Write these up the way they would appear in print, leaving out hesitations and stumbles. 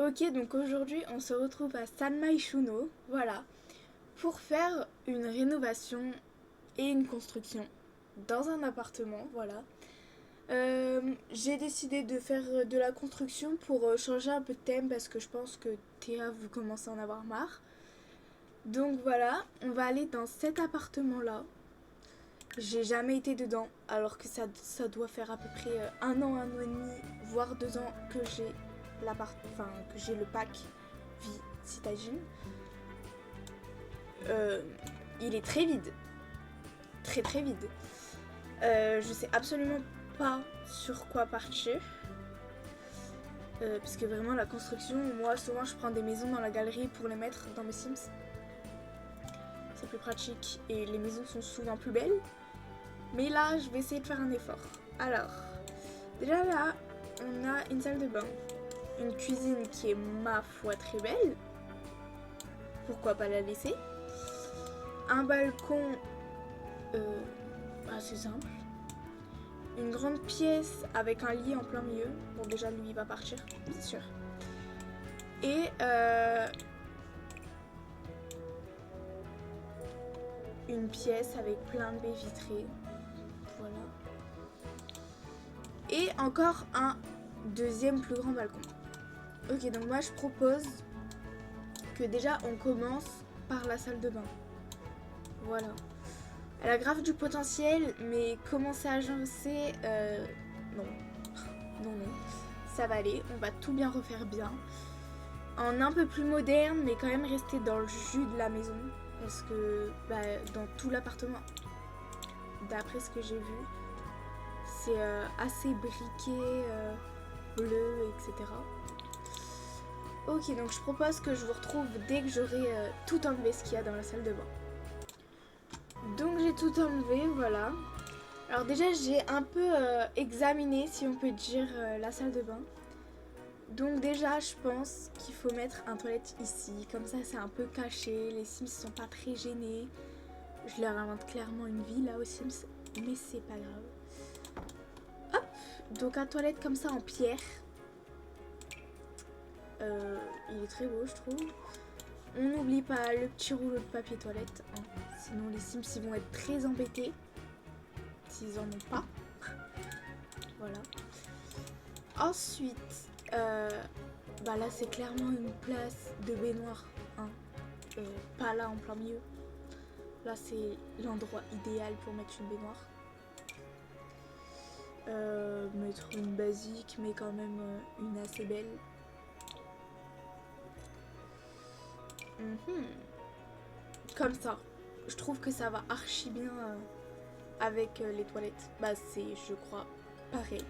Ok, donc aujourd'hui on se retrouve à Sanmai Shuno, voilà, pour faire une rénovation et une construction dans un appartement, voilà. J'ai décidé de faire de la construction pour changer un peu de thème parce que je pense que Théa vous commencez à en avoir marre. Donc voilà, on va aller dans cet appartement-là. J'ai jamais été dedans, alors que ça doit faire à peu près un an et demi, voire 2 ans que j'ai que j'ai le pack vie citadine. Euh, il est très vide, très très vide. Je sais absolument pas sur quoi partir. Parce que vraiment la construction, moi souvent je prends des maisons dans la galerie pour les mettre dans mes Sims. C'est plus pratique et les maisons sont souvent plus belles. Mais là, je vais essayer de faire un effort. Alors, déjà là, on a une salle de bain, une cuisine qui est ma foi très belle. Pourquoi pas la laisser? Un balcon assez simple. Une grande pièce avec un lit en plein milieu. Bon, déjà lui il va partir, c'est sûr. Et une pièce avec plein de baies vitrées. Voilà. Et encore un deuxième plus grand balcon. Ok, donc moi je propose que déjà on commence par la salle de bain. Voilà. Elle a grave du potentiel, mais commencer à agencer, non. Non, non. Ça va aller, on va tout bien refaire bien. En un peu plus moderne, mais quand même rester dans le jus de la maison. Parce que dans tout l'appartement, d'après ce que j'ai vu, c'est assez briqué, bleu, etc. Ok, donc je propose que je vous retrouve dès que j'aurai tout enlevé ce qu'il y a dans la salle de bain. Donc j'ai tout enlevé, voilà. Alors déjà j'ai un peu examiné, si on peut dire, la salle de bain. Donc déjà je pense qu'il faut mettre un toilette ici, comme ça c'est un peu caché, les Sims sont pas très gênés. Je leur invente clairement une vie là aux Sims, mais c'est pas grave. Hop, donc un toilette comme ça en pierre. Il est très beau je trouve. On n'oublie pas le petit rouleau de papier toilette, hein. Sinon les Sims ils vont être très embêtés s'ils en ont pas. Voilà. Ensuite, là c'est clairement une place de baignoire, hein. Pas là en plein milieu. Là c'est l'endroit idéal pour mettre une baignoire. Mettre une basique mais quand même une assez belle. Comme ça. Je trouve que ça va archi bien avec les toilettes. C'est je crois pareil.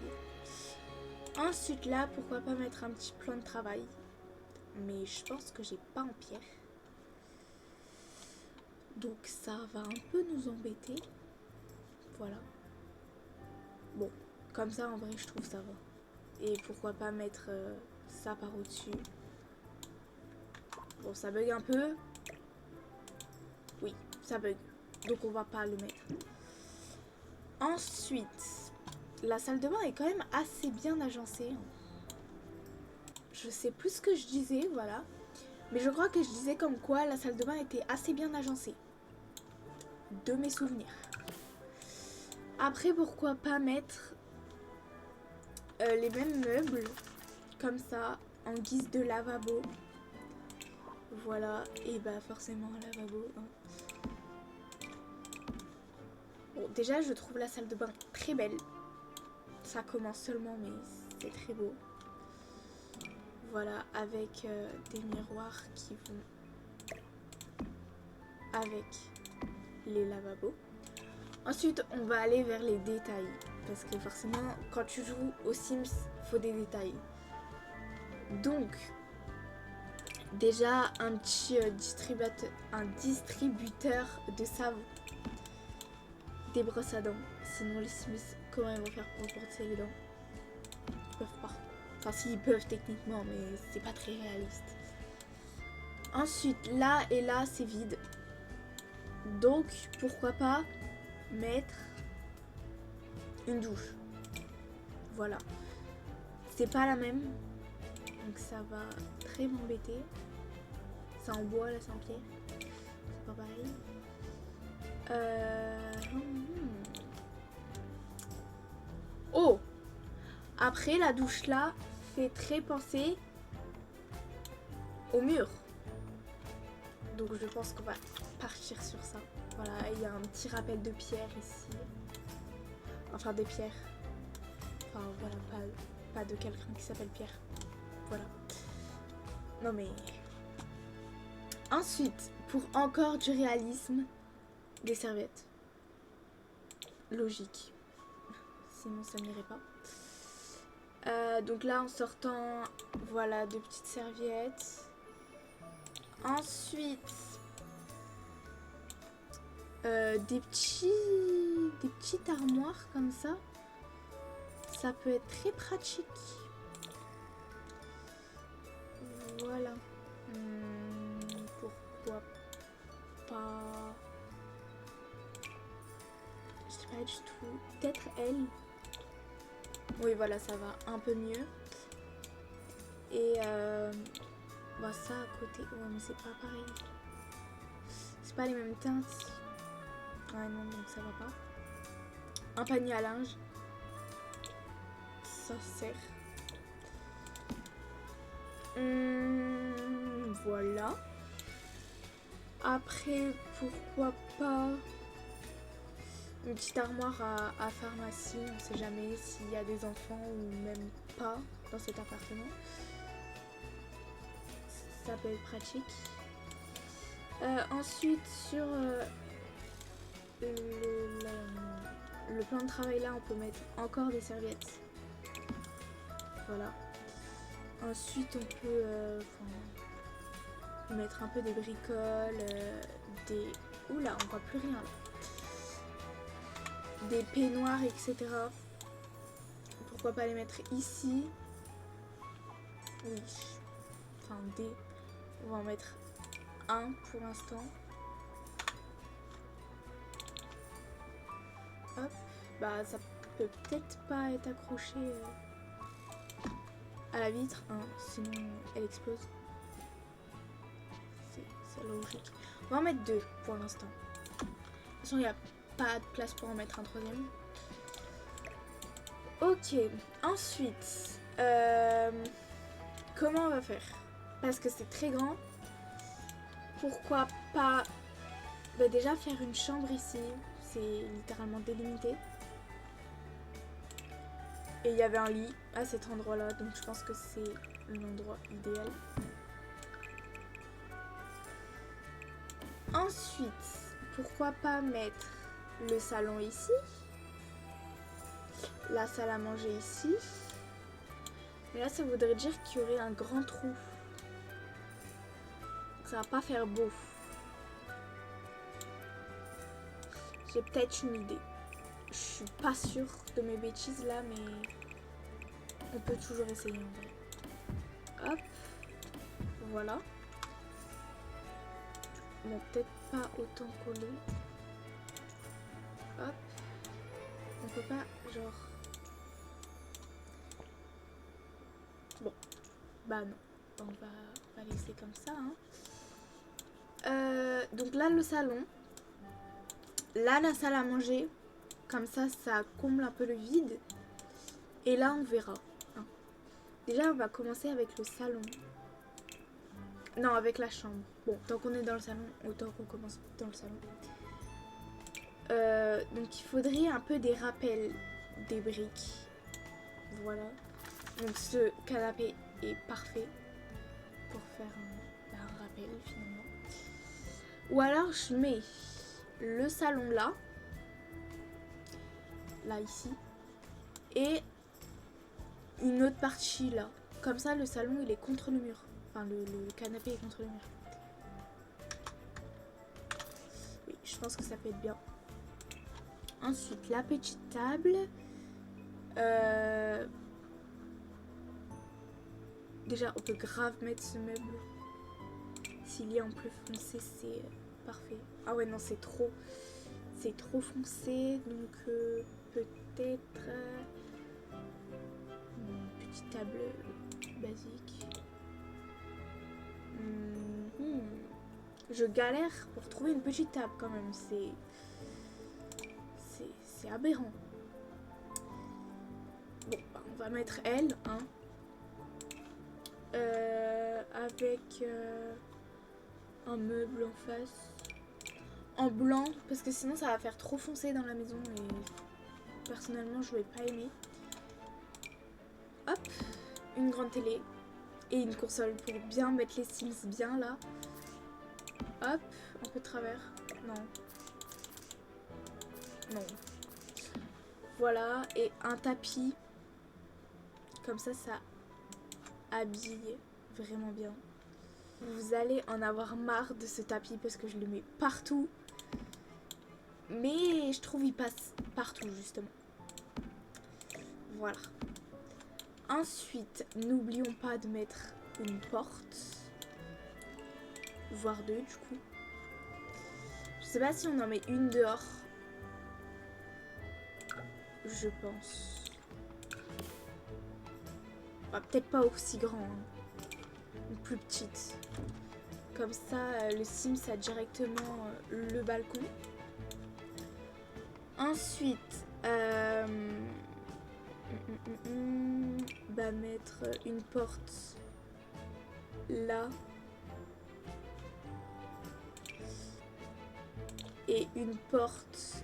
Ensuite là, pourquoi pas mettre un petit plan de travail. Mais je pense que j'ai pas en pierre. Donc ça va un peu nous embêter. Voilà. Bon, comme ça en vrai je trouve ça va. Et pourquoi pas mettre ça par au-dessus. Bon, ça bug un peu. Oui, ça bug. Donc on va pas le mettre. Ensuite, la salle de bain est quand même assez bien agencée. Je sais plus ce que je disais, voilà. Mais je crois que je disais comme quoi la salle de bain était assez bien agencée. De mes souvenirs. Après, pourquoi pas mettre les mêmes meubles, comme ça, en guise de lavabo. Voilà, et forcément un lavabo. Hein. Bon, déjà, je trouve la salle de bain très belle. Ça commence seulement, mais c'est très beau. Voilà, avec des miroirs qui vont avec les lavabos. Ensuite, on va aller vers les détails. Parce que forcément, quand tu joues aux Sims, il faut des détails. Donc, déjà, un petit distributeur de savon. Des brosses à dents. Sinon, les Sims, comment ils vont faire pour brosser les dents? Ils peuvent pas. Enfin, si, ils peuvent techniquement, mais c'est pas très réaliste. Ensuite, là et là, c'est vide. Donc, pourquoi pas mettre une douche. Voilà. C'est pas la même, donc ça va très m'embêter. C'est en bois, là c'est en pierre. C'est pas pareil. Oh! Après, la douche là fait très penser au mur. Donc je pense qu'on va partir sur ça. Voilà, il y a un petit rappel de pierre ici. Enfin des pierres. Enfin voilà, pas de quelqu'un qui s'appelle Pierre. Voilà. Non mais... Ensuite, pour encore du réalisme, des serviettes. Logique. Sinon ça n'irait pas. Donc là en sortant, voilà, deux petites serviettes. Ensuite, des petites armoires comme ça. Ça peut être très pratique. Voilà. Pourquoi pas... Je sais pas du tout. Peut-être elle. Oui, voilà, ça va un peu mieux. Et bah ça à côté. Ouais, mais c'est pas pareil. C'est pas les mêmes teintes. Ouais, non, donc ça va pas. Un panier à linge. Ça sert. Voilà. Après, pourquoi pas une petite armoire à pharmacie. On ne sait jamais s'il y a des enfants ou même pas dans cet appartement. Ça peut être pratique. Ensuite, sur le plan de travail là, on peut mettre encore des serviettes. Voilà. Ensuite, on peut mettre un peu des bricoles, des... Oula, on voit plus rien là. Des peignoirs, etc. Pourquoi pas les mettre ici? Oui. Enfin, des. On va en mettre un pour l'instant. Hop. Bah, ça peut peut-être pas être accroché à la vitre, hein, sinon elle explose. C'est logique. On va en mettre deux pour l'instant. De toute façon, il n'y a pas de place pour en mettre un troisième. Ok, ensuite, comment on va faire? Parce que c'est très grand. Pourquoi pas déjà faire une chambre ici? C'est littéralement délimité. Et il y avait un lit à cet endroit-là, donc je pense que c'est l'endroit idéal. Ensuite, pourquoi pas mettre le salon ici, la salle à manger ici. Mais là, ça voudrait dire qu'il y aurait un grand trou. Ça va pas faire beau. J'ai peut-être une idée. Je suis pas sûre de mes bêtises là, mais on peut toujours essayer en vrai. Hop, voilà. Bon, peut-être pas autant collé. Hop. On peut pas, genre... Bon, bah non. On va laisser comme ça. Hein. Donc là, le salon. Là, la salle à manger. Comme ça, ça comble un peu le vide. Et là, on verra. Hein. Déjà, on va commencer avec le salon. Non, avec la chambre. Bon, tant qu'on est dans le salon, autant qu'on commence dans le salon. Donc, il faudrait un peu des rappels des briques. Voilà. Donc, ce canapé est parfait pour faire un rappel, finalement. Ou alors, je mets le salon là. Là, ici. Et une autre partie là. Comme ça, le salon, il est contre le mur. Enfin, le canapé est contre le mur. Oui, je pense que ça peut être bien. Ensuite, la petite table. Déjà, on peut grave mettre ce meuble. S'il est en bleu foncé, c'est parfait. Ah ouais, non, c'est trop. C'est trop foncé. Donc, peut-être... une petite table basique. Je galère pour trouver une petite table quand même. C'est aberrant. Bon, bah, on va mettre elle, hein. Avec un meuble en face. En blanc, parce que sinon ça va faire trop foncé dans la maison et personnellement je vais pas aimer. Hop, une grande télé et une console pour bien mettre les Sims bien là. Hop, un peu de travers. Non. Non. Voilà, et un tapis. Comme ça habille vraiment bien. Vous allez en avoir marre de ce tapis parce que je le mets partout. Mais je trouve il passe partout justement. Voilà. Ensuite, n'oublions pas de mettre une porte. Voire deux du coup. Je sais pas si on en met une dehors. Je pense. Bah, peut-être pas aussi grand. Hein. Une plus petite. Comme ça, le Sims a directement le balcon. Ensuite, bah, mettre une porte là. Et une porte.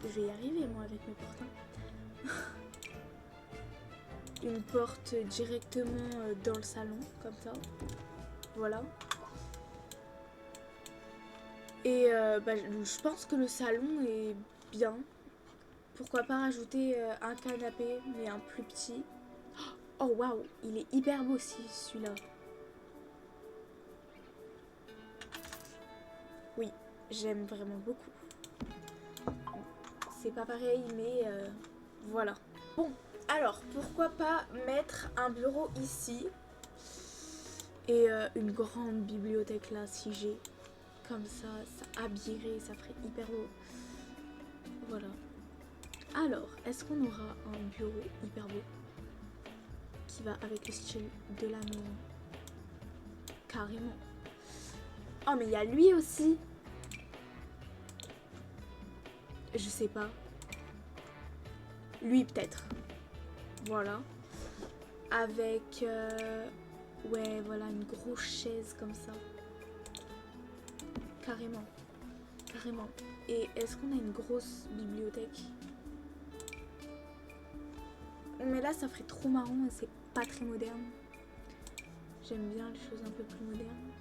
Je vais y arriver moi avec mes portes. Hein. Une porte directement dans le salon, comme ça. Voilà. Et bah, je pense que le salon est bien. Pourquoi pas rajouter un canapé, mais un plus petit. Oh waouh, il est hyper beau celui-là. Oui, j'aime vraiment beaucoup. C'est pas pareil, mais voilà. Bon, alors pourquoi pas mettre un bureau ici et une grande bibliothèque là si j'ai. Comme ça habillerait, ça ferait hyper beau. Voilà. Alors, est-ce qu'on aura un bureau hyper beau qui va avec le style de la maison? Carrément. Oh, mais il y a lui aussi. Je sais pas. Lui peut-être. Voilà. Avec... ouais, voilà, une grosse chaise comme ça. Carrément. Carrément. Et est-ce qu'on a une grosse bibliothèque? Mais là, ça ferait trop marrant et c'est pas très moderne. J'aime bien les choses un peu plus modernes.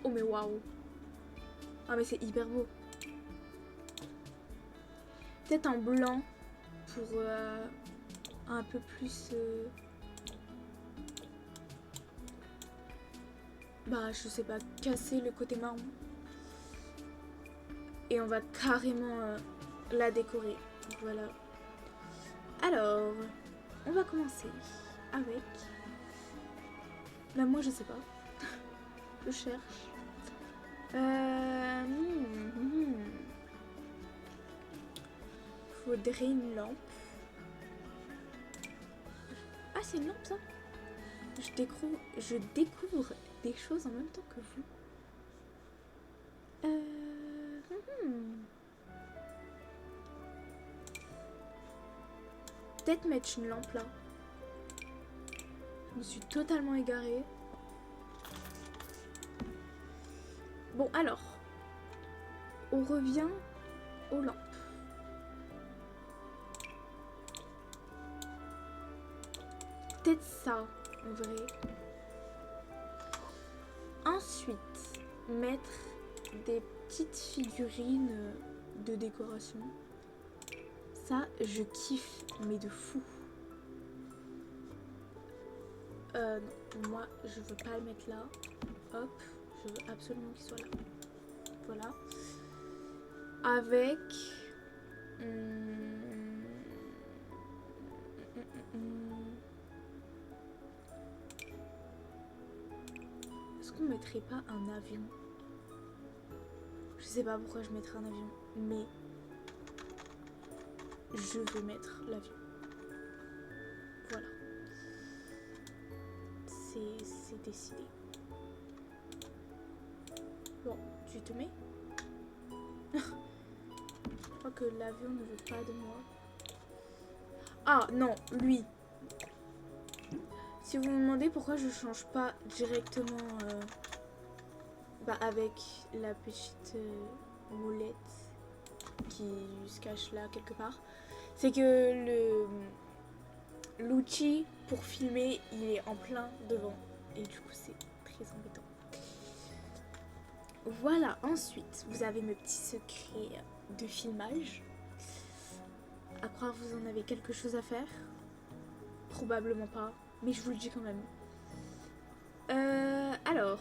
Oh mais waouh. Ah mais c'est hyper beau. Peut-être en blanc pour un peu plus... bah je sais pas, casser le côté marron. Et on va carrément la décorer. Voilà. Alors, on va commencer avec... Bah moi je sais pas. Je cherche. Faudrait une lampe. Ah c'est une lampe ça? Je découvre des choses en même temps que vous. Peut-être mettre une lampe là. Je me suis totalement égarée. Bon alors, on revient aux lampes. Peut-être ça, en vrai. Ensuite, mettre des petites figurines de décoration. Ça, je kiffe, mais de fou. Non, moi, je veux pas le mettre là. Hop, je veux absolument qu'il soit là. Voilà. Avec... Est-ce qu'on mettrait pas un avion? Je sais pas pourquoi je mettrais un avion, mais je veux mettre l'avion. Voilà. c'est décidé. Bon, tu te mets. Je crois que l'avion ne veut pas de moi. Ah non, lui. Si vous me demandez pourquoi je change pas directement avec la petite moulette qui se cache là quelque part, c'est que l'outil pour filmer il est en plein devant et du coup c'est très embêtant. Voilà, ensuite vous avez mes petits secrets de filmage. À croire vous en avez quelque chose à faire? Probablement pas, mais je vous le dis quand même. Alors,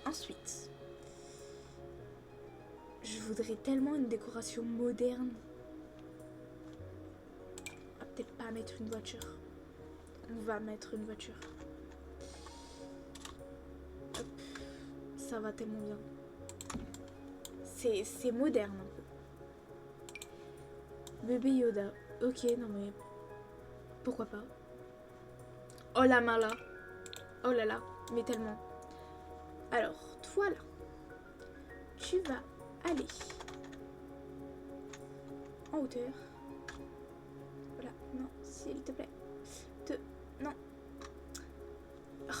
ensuite, je voudrais tellement une décoration moderne. On va peut-être pas mettre une voiture. On va mettre une voiture. Hop. Ça va tellement bien. C'est moderne un peu. Bébé Yoda. Ok, non mais... Pourquoi pas? Oh la main là. Oh là là. Mais tellement. Alors, toi là. Tu vas aller en hauteur. Voilà. Non, s'il te plaît. Non. Oh.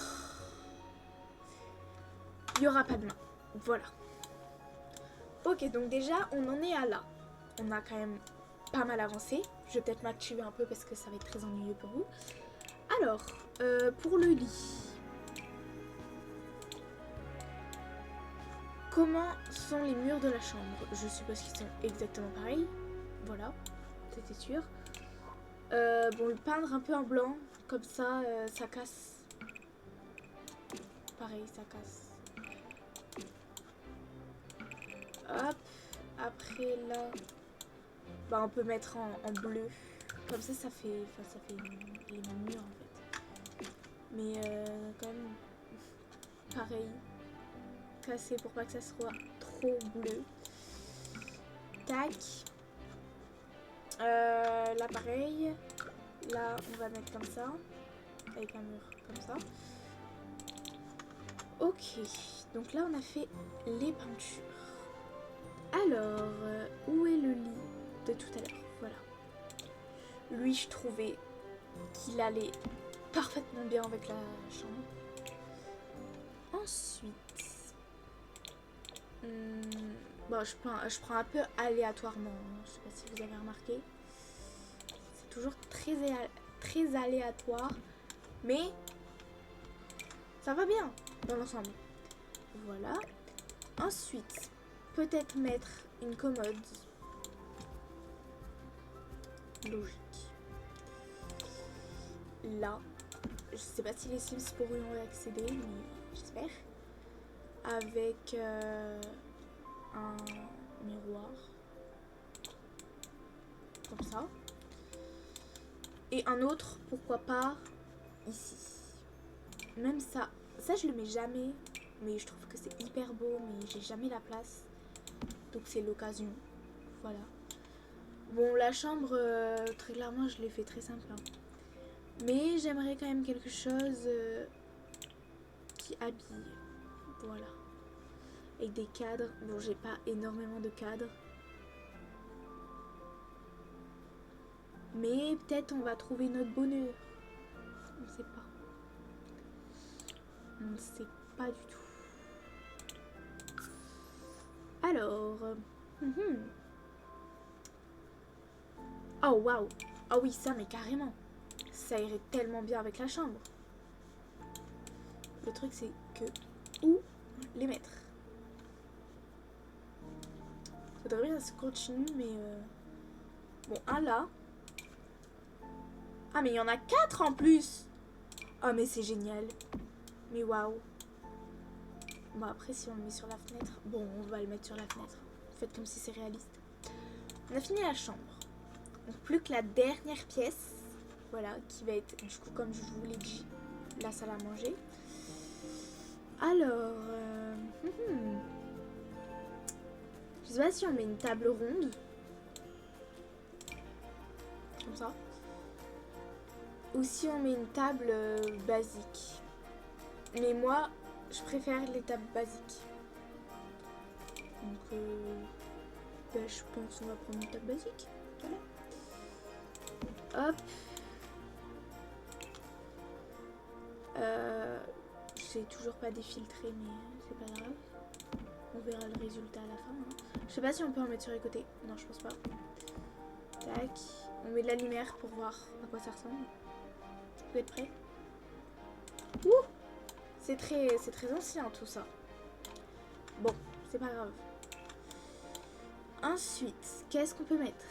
Il n'y aura pas de main. Voilà. Ok, donc déjà, on en est à là. On a quand même pas mal avancé. Je vais peut-être m'activer un peu parce que ça va être très ennuyeux pour vous. Alors, pour le lit. Comment sont les murs de la chambre? Je suppose qu'ils sont exactement pareils. Voilà, c'était sûr. Bon, le peindre un peu en blanc. Comme ça, ça casse. Pareil, ça casse. Hop. Après là, on peut mettre en bleu. Comme ça, ça fait les mêmes murs en fait. Mais quand même, pareil. Casser pour pas que ça soit trop bleu. Tac. Là pareil. Là on va mettre comme ça. Avec un mur comme ça. Ok. Donc là on a fait les peintures. Alors, où est le lit de tout à l'heure? Voilà. Lui je trouvais qu'il allait parfaitement bien avec la chambre. Ensuite... bon, je prends un peu aléatoirement. Je sais pas si vous avez remarqué. C'est toujours très aléatoire. Mais ça va bien dans l'ensemble. Voilà. Ensuite, peut-être mettre une commode. Logique. Là. Je sais pas si les Sims pourront y accéder, mais j'espère. Avec un miroir comme ça et un autre pourquoi pas ici. Même ça je le mets jamais, mais je trouve que c'est hyper beau, mais j'ai jamais la place, donc c'est l'occasion. Voilà. Bon, la chambre très clairement je l'ai fait très simple hein. Mais j'aimerais quand même quelque chose qui habille. Voilà. Avec des cadres. Bon, j'ai pas énormément de cadres. Mais peut-être on va trouver notre bonheur. On ne sait pas. On ne sait pas du tout. Alors. Oh, waouh. Oh oui, ça, mais carrément. Ça irait tellement bien avec la chambre. Le truc, c'est que... Où les mettre? Faudrait bien que ça continue, mais... Bon, un là. Ah, mais il y en a 4 en plus. Oh, mais c'est génial. Mais waouh. Bon, après, si on le met sur la fenêtre... Bon, on va le mettre sur la fenêtre. Faites comme si c'est réaliste. On a fini la chambre. Donc, plus que la dernière pièce. Voilà, qui va être, du coup, comme je vous l'ai dit, la salle à manger. Alors... je sais pas si on met une table ronde. Comme ça. Ou si on met une table basique. Mais moi, je préfère l'étape basique. Donc, ben, je pense qu'on va prendre l'étape basique. Voilà. Hop. J'ai toujours pas défiltré, mais c'est pas grave. On verra le résultat à la fin. Hein. Je sais pas si on peut en mettre sur les côtés. Non, je pense pas. Tac. On met de la lumière pour voir à quoi ça ressemble. Vous êtes prêts? Ouh! C'est très ancien tout ça. Bon, c'est pas grave. Ensuite, qu'est-ce qu'on peut mettre?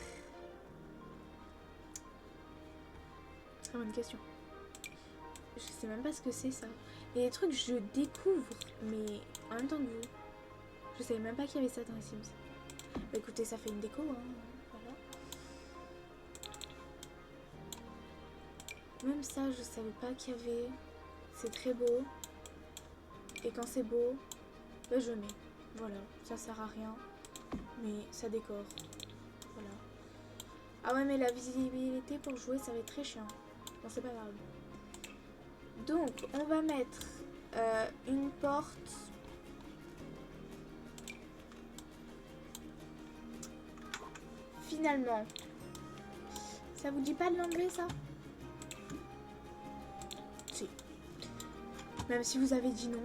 Très bonne question. Je sais même pas ce que c'est ça. Il y a des trucs que je découvre, mais en même temps que vous. Je savais même pas qu'il y avait ça dans les Sims. Bah écoutez, ça fait une déco, hein. Voilà. Même ça, je savais pas qu'il y avait. C'est très beau. Et quand c'est beau, bah je mets. Voilà, ça sert à rien. Mais ça décore. Voilà. Ah ouais, mais la visibilité pour jouer, ça va être très chiant. Bon, c'est pas grave. Donc, on va mettre une porte. Finalement, ça vous dit pas de l'enlever ça? Si. Même si vous avez dit non,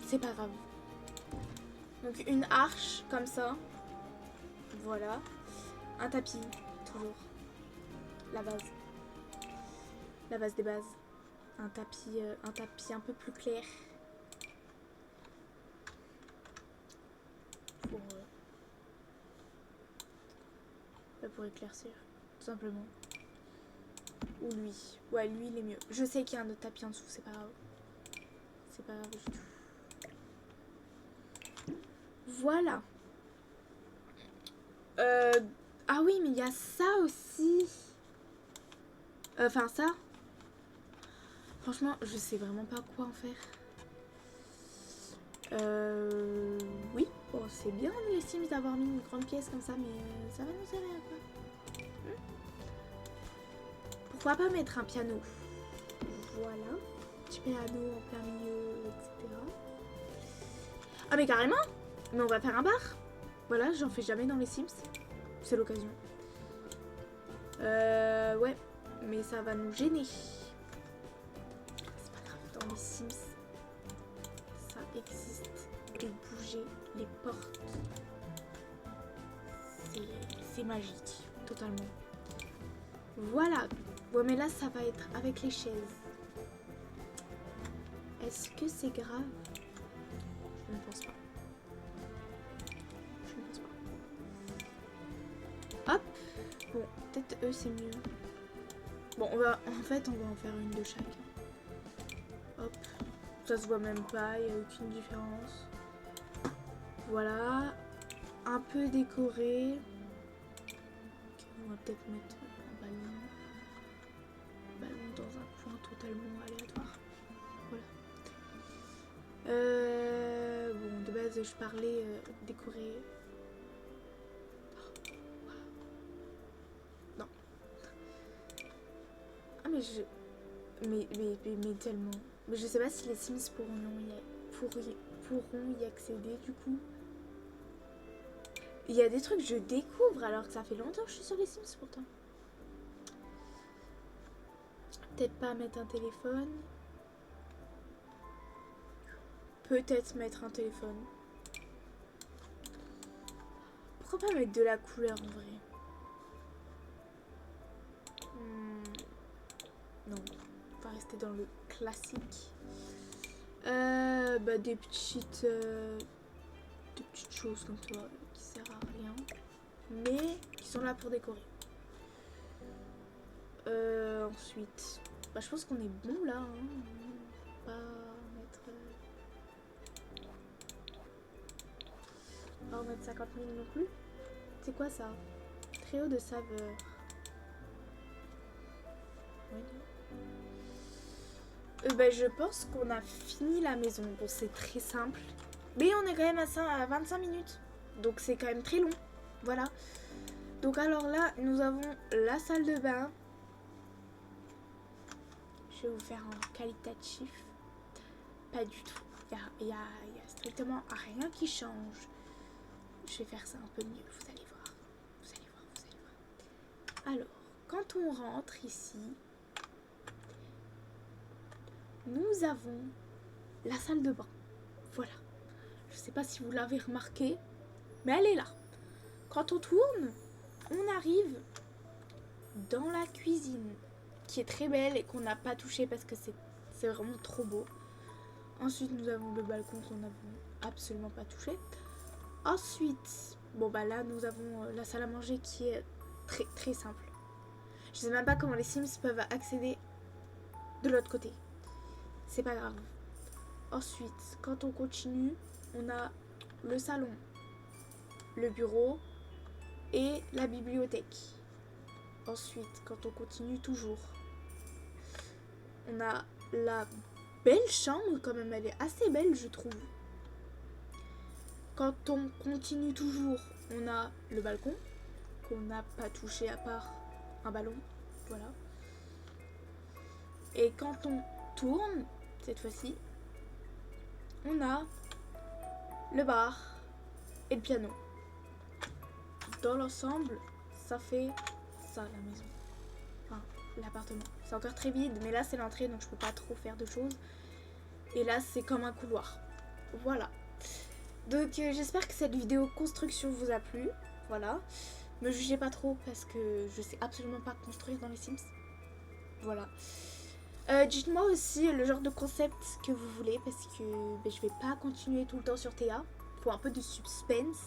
c'est pas grave. Donc une arche comme ça. Voilà. Un tapis, toujours. La base. La base des bases. Un tapis un peu plus clair. Pour éclaircir, tout simplement. Ou lui. Ouais, lui, il est mieux. Je sais qu'il y a un autre tapis en dessous, c'est pas grave. C'est pas grave du tout. Voilà. Ah oui, mais il y a ça aussi. Enfin, ça. Franchement, je sais vraiment pas quoi en faire. Oui. Bon, c'est bien les Sims d'avoir mis une grande pièce comme ça, mais ça va nous servir à quoi? Pourquoi pas mettre un piano? Voilà. Petit piano en plein milieu, etc. Ah mais carrément! Mais on va faire un bar. Voilà, j'en fais jamais dans les Sims. C'est l'occasion. Ouais. Mais ça va nous gêner. C'est pas grave, dans les Sims, ça existe. Et bouger les portes. C'est magique, totalement. Voilà. Ouais, mais là, ça va être avec les chaises. Est-ce que c'est grave? Je ne pense pas. Je ne pense pas. Hop. Bon, peut-être eux, c'est mieux. Bon, on va en faire une de chaque. Hop. Ça se voit même pas, il n'y a aucune différence. Voilà. Un peu décoré. On va peut-être mettre un ballon. Dans un coin totalement aléatoire. Voilà. Bon, de base, je parlais décorer. Oh, wow. Non. Ah, mais je... Mais tellement. Mais je sais pas si les Sims pourront y accéder, du coup. Il y a des trucs que je découvre alors que ça fait longtemps que je suis sur les Sims, pourtant. Peut-être pas mettre un téléphone. Peut-être mettre un téléphone. Pourquoi pas mettre de la couleur en vrai? Non, on va rester dans le classique. Bah, des petites choses comme ça qui servent à rien, mais qui sont là pour décorer. Ensuite, bah, je pense qu'on est bon là. Hein. Pas mettre. Pas en mettre 50 000 non plus. C'est quoi ça? Trio de saveurs. Oui. Bah, je pense qu'on a fini la maison. Bon, c'est très simple. Mais on est quand même à 25 minutes. Donc c'est quand même très long. Voilà. Donc alors là, nous avons la salle de bain. Je vais vous faire un qualitatif. pas du tout. Il y a strictement rien qui change. Je vais faire ça un peu mieux, vous allez voir. Vous allez voir, vous allez voir. Alors, quand on rentre ici, nous avons la salle de bain. Voilà. Je sais pas si vous l'avez remarqué, mais elle est là. Quand on tourne, on arrive dans la cuisine, qui est très belle et qu'on n'a pas touché parce que c'est vraiment trop beau. Ensuite, nous avons le balcon qu'on n'a absolument pas touché. Ensuite, bon bah là, nous avons la salle à manger qui est très très simple. Je sais même pas comment les Sims peuvent accéder de l'autre côté. C'est pas grave. Ensuite, quand on continue, on a le salon, le bureau et la bibliothèque. Ensuite, quand on continue toujours, on a la belle chambre, quand même, elle est assez belle, je trouve. Quand on continue toujours, on a le balcon, qu'on n'a pas touché à part un ballon, voilà. Et quand on tourne, cette fois-ci, on a le bar et le piano. Dans l'ensemble, ça fait ça, la maison. Enfin, l'appartement. C'est encore très vide, mais là, c'est l'entrée, donc je peux pas trop faire de choses. Et là, c'est comme un couloir. Voilà. Donc, j'espère que cette vidéo construction vous a plu. Voilà. Me jugez pas trop, parce que je sais absolument pas construire dans les Sims. Voilà. Dites-moi aussi le genre de concept que vous voulez, parce que je vais pas continuer tout le temps sur Théa. Faut un peu de suspense.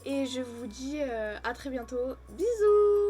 Et je vous dis à très bientôt. Bisous!